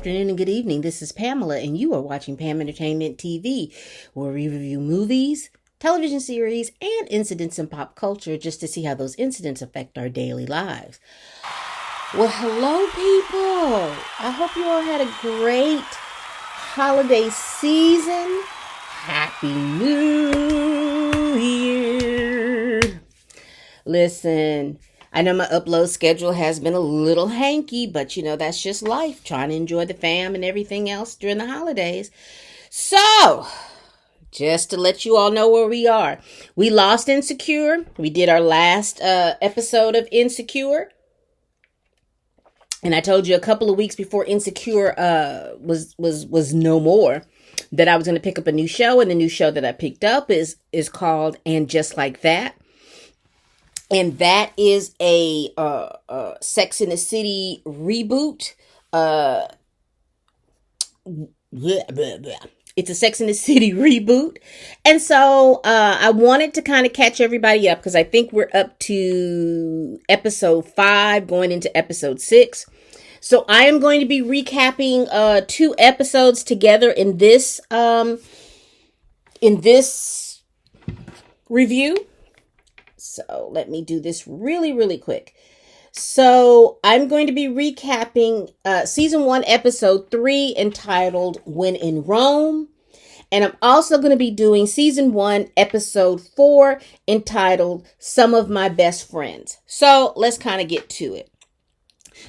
afternoon, and good evening. This is Pamela, and you are watching Pam Entertainment TV, where we review movies, television series, and incidents in pop culture just to see how those incidents affect our daily lives. Well, hello, people. I hope you all had a great holiday season. Happy New Year. Listen, I know my upload schedule has been a little hanky, but that's just life, trying to enjoy the fam and everything else during the holidays. So, just to let you all know where we are. We lost Insecure. We did our last episode of Insecure. And I told you a couple of weeks before Insecure was no more that I was going to pick up a new show, and the new show that I picked up is called And Just Like That. And that is a Sex and the City reboot. It's a Sex and the City reboot. And so I wanted to kind of catch everybody up because I think we're up to episode 5 going into episode 6. So I am going to be recapping 2 episodes together in this review. So let me do this really, really quick. So I'm going to be recapping season 1, episode 3, entitled When in Rome. And I'm also going to be doing season 1, episode 4, entitled Some of My Best Friends. So let's kind of get to it.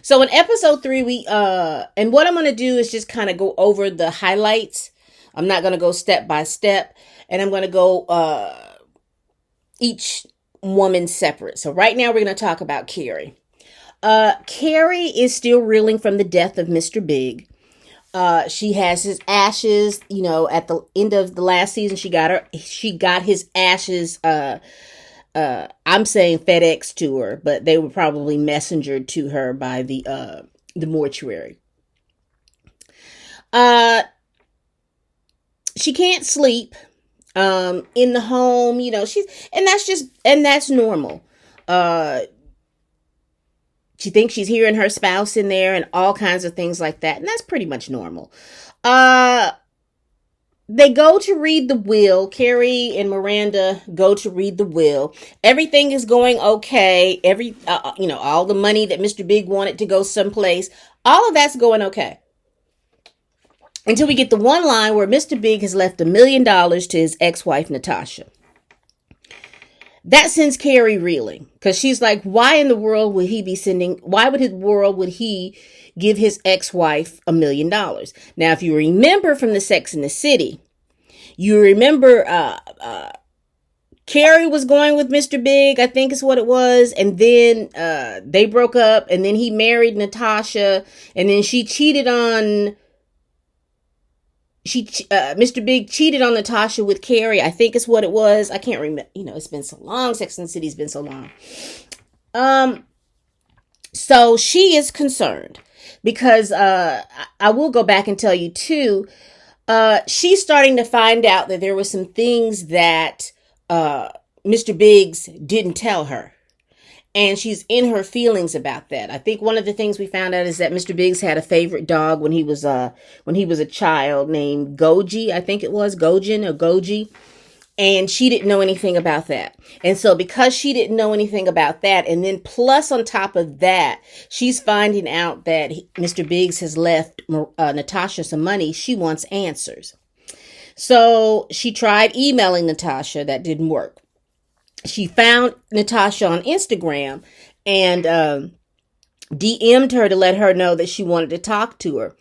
So in episode 3, and what I'm going to do is just kind of go over the highlights. I'm not going to go step by step, and I'm going to go each woman separate. So right now we're going to talk about Carrie. Carrie is still reeling from the death of Mr. Big. She has his ashes, at the end of the last season, she got his ashes, I'm saying FedEx to her, but they were probably messengered to her by the mortuary. She can't sleep in the home, that's normal. She thinks she's hearing her spouse in there and all kinds of things like that, and that's pretty much normal. They go to read the will. Carrie and Miranda go to read the will. Everything is going okay. All the money that Mr. Big wanted to go someplace, all of that's going okay. Until we get the one line where Mr. Big has left $1 million to his ex-wife, Natasha. That sends Carrie reeling, because she's like, why in the world would he give his ex-wife $1 million? Now, if you remember from the Sex and the City, you remember Carrie was going with Mr. Big, I think is what it was. And then they broke up, and then he married Natasha, and then she cheated on... Mr. Big cheated on Natasha with Carrie, I think is what it was. I can't remember. It's been so long. Sex and the City's been so long. So she is concerned because I will go back and tell you too. She's starting to find out that there were some things that Mr. Biggs didn't tell her. And she's in her feelings about that. I think one of the things we found out is that Mr. Biggs had a favorite dog when he was a child named Goji. I think it was Gojin or Goji. And she didn't know anything about that. And so because she didn't know anything about that, and then plus on top of that, she's finding out that Mr. Biggs has left Natasha some money. She wants answers. So she tried emailing Natasha. That didn't work. She found Natasha on Instagram and DM'd her to let her know that she wanted to talk to her.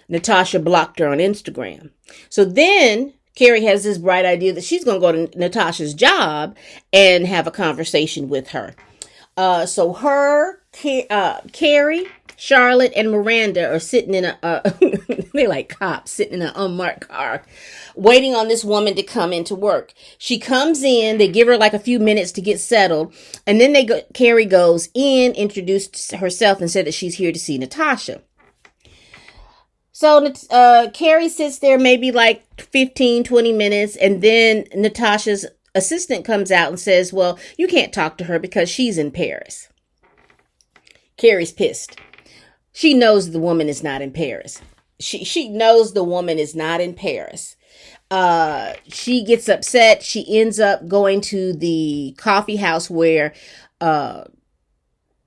Natasha blocked her on Instagram. So then Carrie has this bright idea that she's going to go to Natasha's job and have a conversation with her. So her, Carrie, Charlotte, and Miranda are sitting in they're like cops sitting in an unmarked car, waiting on this woman to come into work. She comes in, they give her like a few minutes to get settled, and then Carrie goes in, introduced herself, and said that she's here to see Natasha. So Carrie sits there maybe like 15, 20 minutes, and then Natasha's assistant comes out and says, well, you can't talk to her because she's in Paris. Carrie's pissed. She knows the woman is not in Paris. she knows the woman is not in Paris. She gets upset. She ends up going to the coffee house where uh,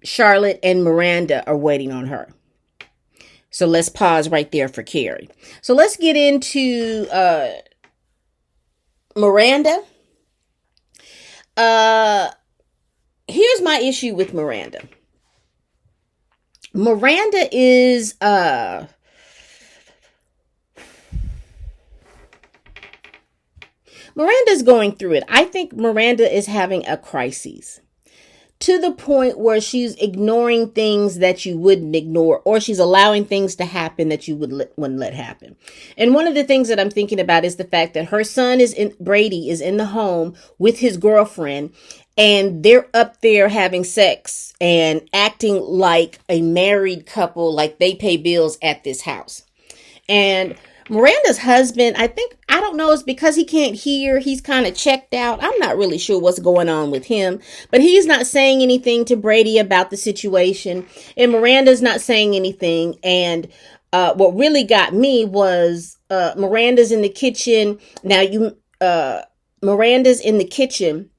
Charlotte and Miranda are waiting on her. So let's pause right there for Carrie. So let's get into Miranda. Here's my issue with Miranda. Miranda is Miranda's going through it. I think Miranda is having a crisis to the point where she's ignoring things that you wouldn't ignore, or she's allowing things to happen that you wouldn't let happen. And one of the things that I'm thinking about is the fact that her son Brady is in the home with his girlfriend, and they're up there having sex and acting like a married couple, like they pay bills at this house. And Miranda's husband, I don't know, it's because he can't hear. He's kind of checked out. I'm not really sure what's going on with him, but he's not saying anything to Brady about the situation. And Miranda's not saying anything. And what really got me was Miranda's in the kitchen. Now Miranda's in the kitchen.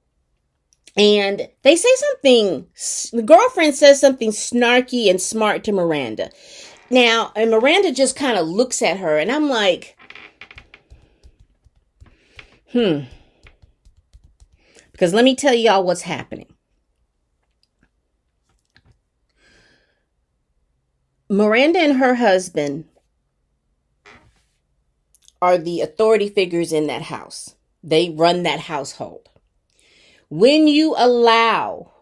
And they say something, the girlfriend says something snarky and smart to Miranda. Now, and Miranda just kind of looks at her, and I'm like, because let me tell y'all what's happening. Miranda and her husband are the authority figures in that house. They run that household. When you allow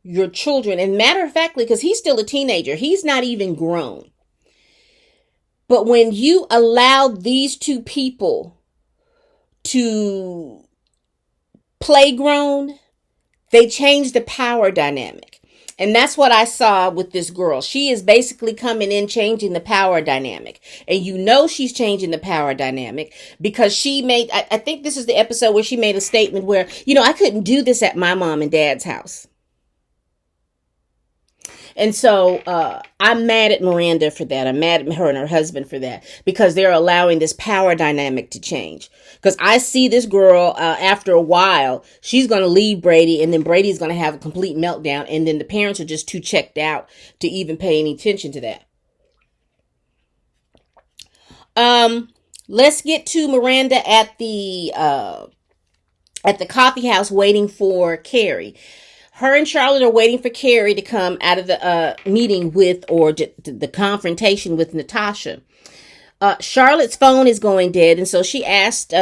your children, and matter of factly, because he's still a teenager, he's not even grown. But when you allow these two people to play grown, they change the power dynamic. And that's what I saw with this girl. She is basically coming in, changing the power dynamic. And you know she's changing the power dynamic because she made, I think this is the episode where she made a statement where, I couldn't do this at my mom and dad's house. And so I'm mad at Miranda for that. I'm mad at her and her husband for that because they're allowing this power dynamic to change. Because I see this girl, after a while, she's going to leave Brady, and then Brady's going to have a complete meltdown, and then the parents are just too checked out to even pay any attention to that. Let's get to Miranda at the coffee house waiting for Carrie. Her and Charlotte are waiting for Carrie to come out of the meeting with, or the confrontation with Natasha. Charlotte's phone is going dead, and so she asked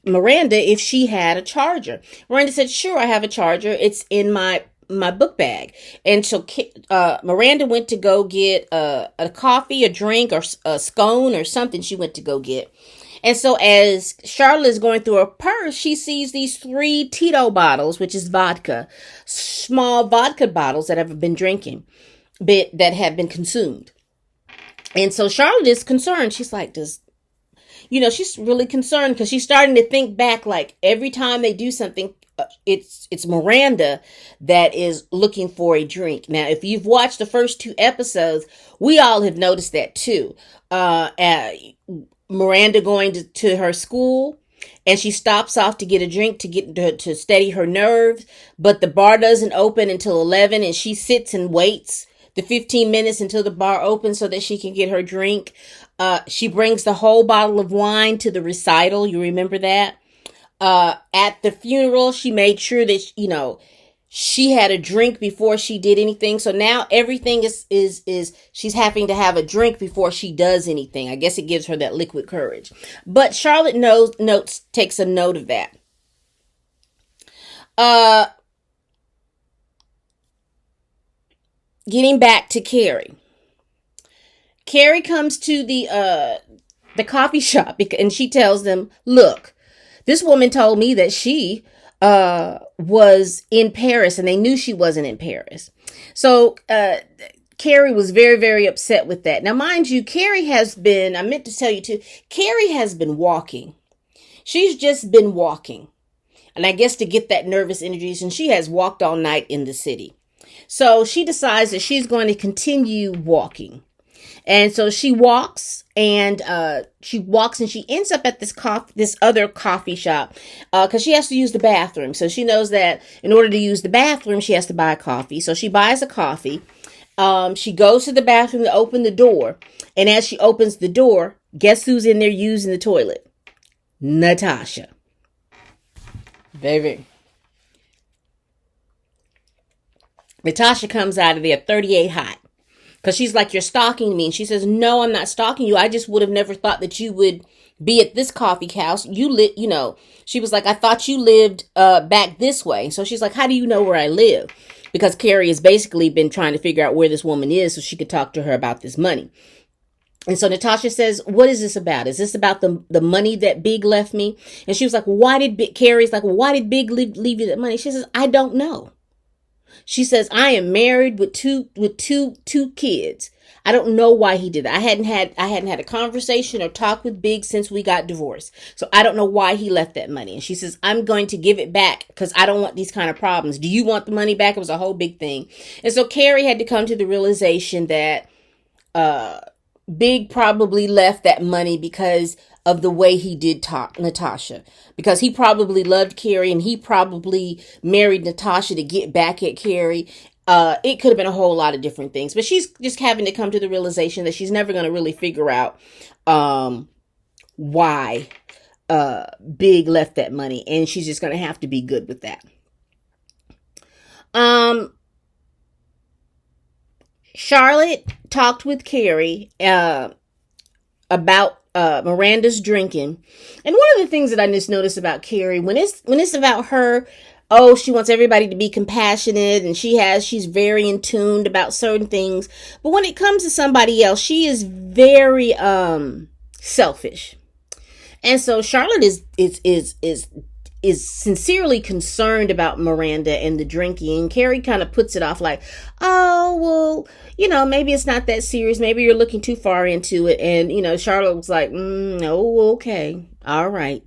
Miranda if she had a charger. Miranda said, "Sure, I have a charger. It's in my book bag." And so Miranda went to go get a coffee, a drink, or a scone or something she went to go get. And so as Charlotte is going through her purse, she sees these 3 Tito bottles, which is vodka, small vodka bottles that have been that have been consumed. And so Charlotte is concerned. She's like, she's really concerned because she's starting to think back, like every time they do something, it's Miranda that is looking for a drink. Now, if you've watched the first 2 episodes, we all have noticed that too. Miranda going to her school, and she stops off to get a drink to steady her nerves, but the bar doesn't open until 11, and she sits and waits the 15 minutes until the bar opens so that she can get her drink. She brings the whole bottle of wine to the recital. You remember that? At the funeral, she made sure that, she had a drink before she did anything. So now everything is she's having to have a drink before she does anything. I guess it gives her that liquid courage. But Charlotte takes a note of that. Getting back to Carrie. Carrie comes to the coffee shop and she tells them, "Look, this woman told me that she was in Paris, and they knew she wasn't in Paris." So Carrie was very, very upset with that. Now, mind you, Carrie has been, I meant to tell you too, Carrie has been walking. She's just been walking. And I guess to get that nervous energy, and she has walked all night in the city. So she decides that she's going to continue walking. And so she walks and she ends up at this other coffee shop because she has to use the bathroom. So she knows that in order to use the bathroom, she has to buy coffee. So she buys a coffee. She goes to the bathroom to open the door. And as she opens the door, guess who's in there using the toilet? Natasha. Baby. Natasha comes out of there 38 hot. Because she's like, you're stalking me. And she says, no, I'm not stalking you. I just would have never thought that you would be at this coffee house. She was like, I thought you lived back this way. So she's like, how do you know where I live? Because Carrie has basically been trying to figure out where this woman is so she could talk to her about this money. And so Natasha says, what is this about? Is this about the money that Big left me? And she was like, Carrie's like, why did Big leave you that money? She says, I don't know. She says, I am married with two kids. I don't know why he did that. I hadn't had a conversation or talk with Big since we got divorced. So I don't know why he left that money. And she says, I'm going to give it back because I don't want these kind of problems. Do you want the money back? It was a whole big thing. And so Carrie had to come to the realization that Big probably left that money because of the way he did Natasha, because he probably loved Carrie and he probably married Natasha to get back at Carrie. It could have been a whole lot of different things, but she's just having to come to the realization that she's never going to really figure out why Big left that money, and she's just going to have to be good with that. Charlotte talked with Carrie about Miranda's drinking. And one of the things that I just noticed about Carrie, when it's about her, she wants everybody to be compassionate and she's very in tuned about certain things. But when it comes to somebody else, she is very selfish. And so Charlotte is sincerely concerned about Miranda and the drinking. And Carrie kind of puts it off like, oh, well, maybe it's not that serious. Maybe you're looking too far into it. And, Charlotte was like, no, okay. All right.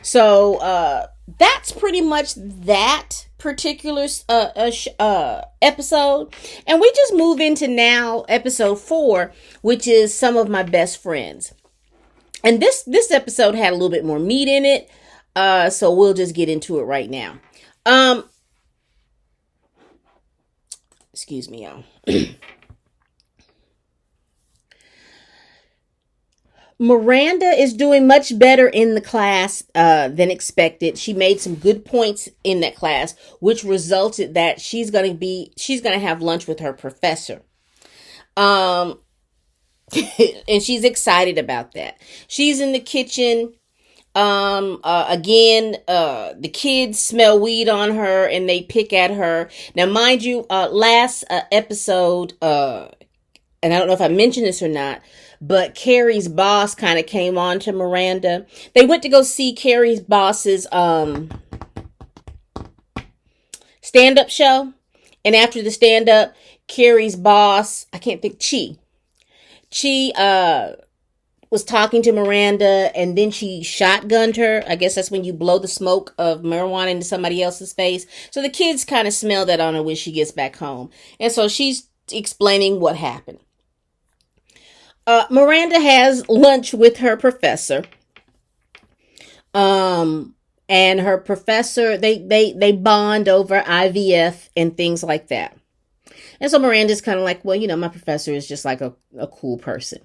So, that's pretty much that particular, episode. And we just move into now episode 4, which is Some of My Best Friends. And this episode had a little bit more meat in it. So we'll just get into it right now. Excuse me, y'all. Miranda is doing much better in the class than expected. She made some good points in that class, which resulted that she's gonna have lunch with her professor. And she's excited about that. She's in the kitchen. Again, the kids smell weed on her and they pick at her. Now, mind you, last episode, and I don't know if I mentioned this or not, but Carrie's boss kind of came on to Miranda. They went to go see Carrie's boss's, stand-up show. And after the stand-up, Carrie's boss, I can't think, Chi, was talking to Miranda, and then she shotgunned her. I guess that's when you blow the smoke of marijuana into somebody else's face. So the kids kind of smell that on her when she gets back home. And so she's explaining what happened. Miranda has lunch with her professor. And her professor, they bond over IVF and things like that. And so Miranda's kind of like, well, my professor is just like a cool person.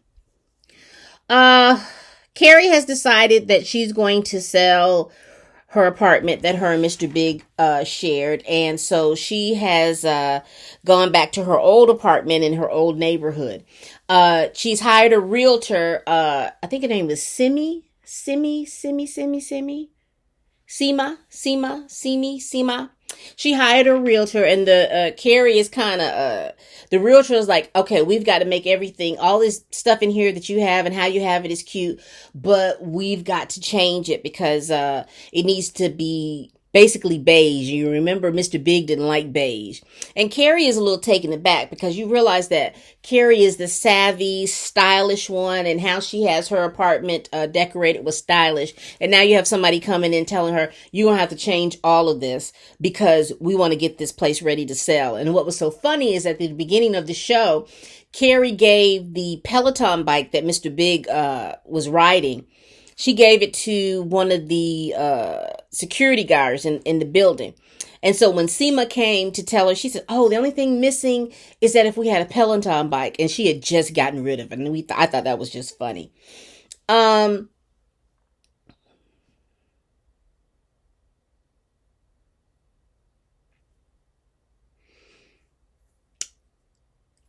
Carrie has decided that she's going to sell her apartment that her and Mr. Big shared, and so she has gone back to her old apartment in her old neighborhood. She's hired a realtor. I think her name was Sima. She hired a realtor, and the Carrie is kind of the realtor is like, okay, we've got to make everything, all this stuff in here that you have and how you have it is cute, but we've got to change it because it needs to be basically beige. You remember Mr. Big didn't like beige. And Carrie is a little taken aback because you realize that Carrie is the savvy, stylish one, and how she has her apartment decorated was stylish. And now you have somebody coming in telling her, you're going to have to change all of this because we want to get this place ready to sell. And what was so funny is at the beginning of the show, Carrie gave the Peloton bike that Mr. Big was riding. She gave it to one of the security guards in the building. And so when Seema came to tell her, she said, "Oh, the only thing missing is that if we had a Peloton bike," and she had just gotten rid of it. And I thought that was just funny.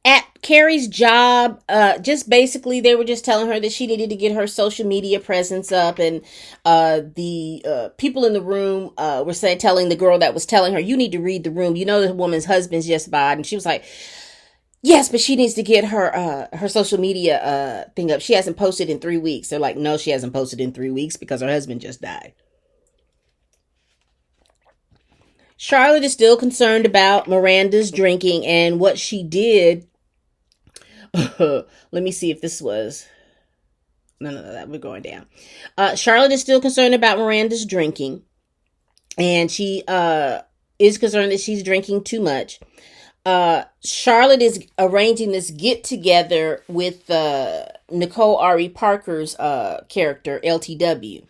At Carrie's job, just basically they were just telling her that she needed to get her social media presence up, and the people in the room were telling the girl that was telling her, "You need to read the room. You know the woman's husband's just died," and she was like, "Yes, but she needs to get her social media thing up. She hasn't posted in 3 weeks." They're like, "No, she hasn't posted in 3 weeks because her husband just died." Charlotte is still concerned about Miranda's drinking and what she did. Let me see if this was. No, that we're going down. Charlotte is still concerned about Miranda's drinking, and she is concerned that she's drinking too much. Charlotte is arranging this get together with Nicole Ari Parker's character, LTW.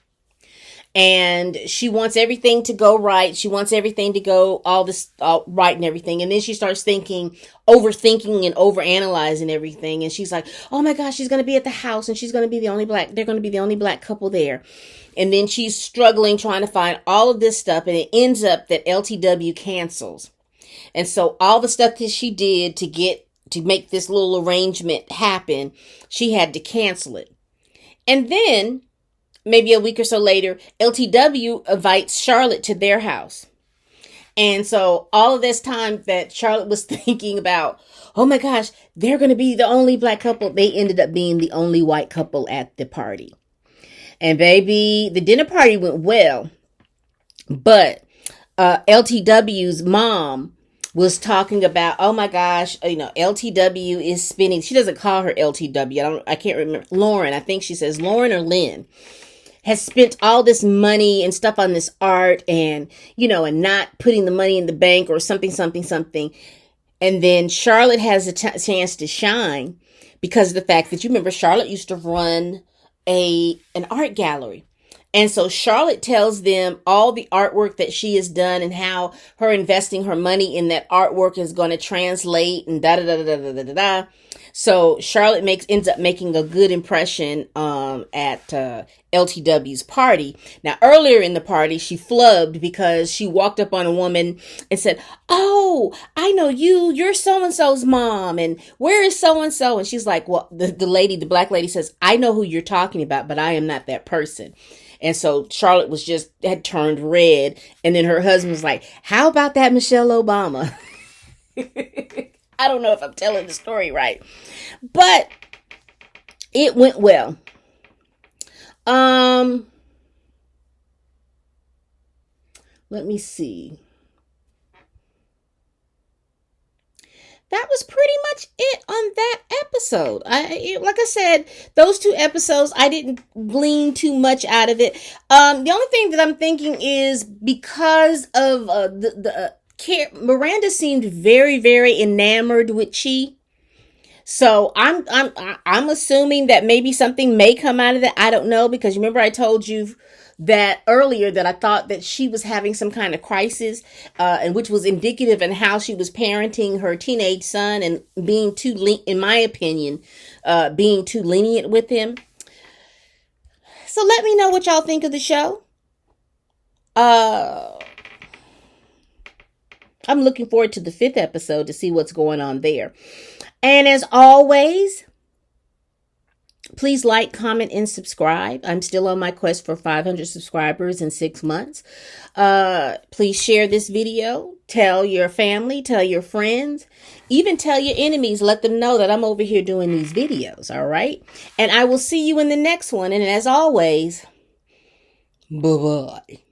And she wants everything to go right. She wants everything to go all right and everything. And then she starts overthinking and overanalyzing everything. And she's like, "Oh my gosh, she's going to be at the house and she's going to be they're going to be the only black couple there." And then she's struggling trying to find all of this stuff. And it ends up that LTW cancels. And so all the stuff that she did to make this little arrangement happen, she had to cancel it. And then maybe a week or so later, LTW invites Charlotte to their house. And so all of this time that Charlotte was thinking about, "Oh my gosh, they're going to be the only black couple," they ended up being the only white couple at the party. And baby, the dinner party went well, but LTW's mom was talking about, "Oh my gosh, LTW is spending," she doesn't call her LTW. I can't remember. Lauren, I think she says Lauren or Lynn, has spent all this money and stuff on this art and not putting the money in the bank or something. And then Charlotte has a chance to shine because of the fact that, you remember, Charlotte used to run an art gallery. And so Charlotte tells them all the artwork that she has done and how her investing her money in that artwork is going to translate and da da da da da da da da. So Charlotte ends up making a good impression at LTW's party. Now, earlier in the party, she flubbed because she walked up on a woman and said, "Oh, I know you. You're so-and-so's mom. And where is so-and-so?" And she's like, "Well," the black lady says, "I know who you're talking about, but I am not that person." And so Charlotte had turned red. And then her husband was like, "How about that Michelle Obama?" I don't know if I'm telling the story right, but it went well. Let me see. That was pretty much it on that episode. Like I said, those 2 episodes, I didn't glean too much out of it. The only thing that I'm thinking is because of Miranda seemed very, very enamored with Chi. So I'm assuming that maybe something may come out of that. I don't know, because remember I told you that earlier that I thought that she was having some kind of crisis, and which was indicative in how she was parenting her teenage son and being in my opinion, being too lenient with him. So let me know what y'all think of the show. I'm looking forward to the 5th episode to see what's going on there. And as always, please like, comment, and subscribe. I'm still on my quest for 500 subscribers in 6 months. Please share this video. Tell your family, tell your friends, even tell your enemies. Let them know that I'm over here doing these videos, all right? And I will see you in the next one. And as always, bye-bye.